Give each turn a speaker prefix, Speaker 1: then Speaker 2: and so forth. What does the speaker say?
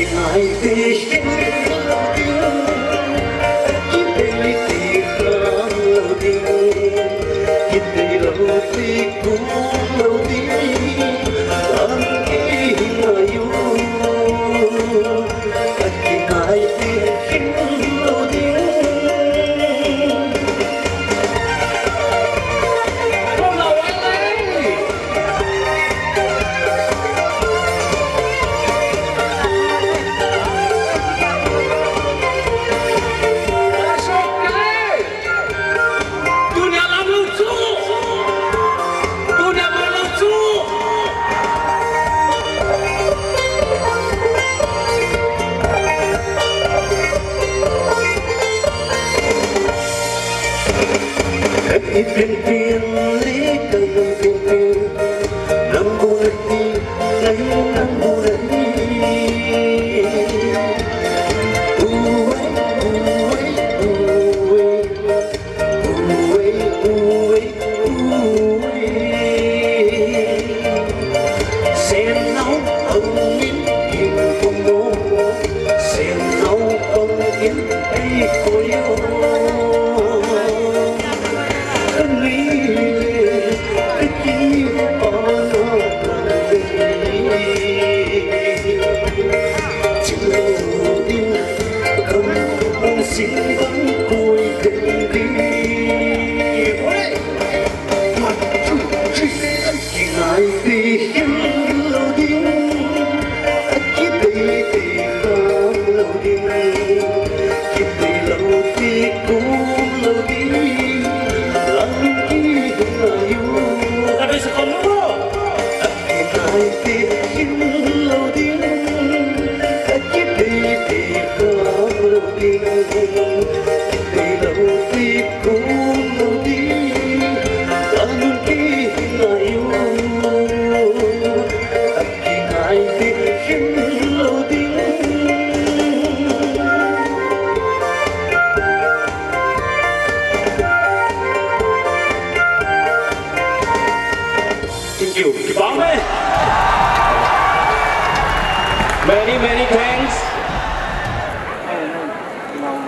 Speaker 1: ngại về khi lâu tiếng chỉ để tìm lâu tiếng chỉ để lâu tiếng cũng lâu tiếng anh khi ngại yêu chỉ ngại về khi lâu tiếng Phiên phiên lý cần phiên phiên nắng buồn đi lấy nắng buồn đi sen nấu ân yến hiền cùng nô sen nấu ân yến ấy cô yêu xin vẫn côi tình đi chỉ ngại vì hiếm lâu đi chỉ để không lâu đi chỉ để lâu đi cũng lâu đi lắng khi là yêu là bây giờ còn nữa chỉ ngại vì hiếm lâu đi chỉ để không lâu đi để lâu đi cũng lâu đi lắng khi là yêu chỉ ngại vì hiếm lâu đi. Thank you. Keep on, man. Many thanks.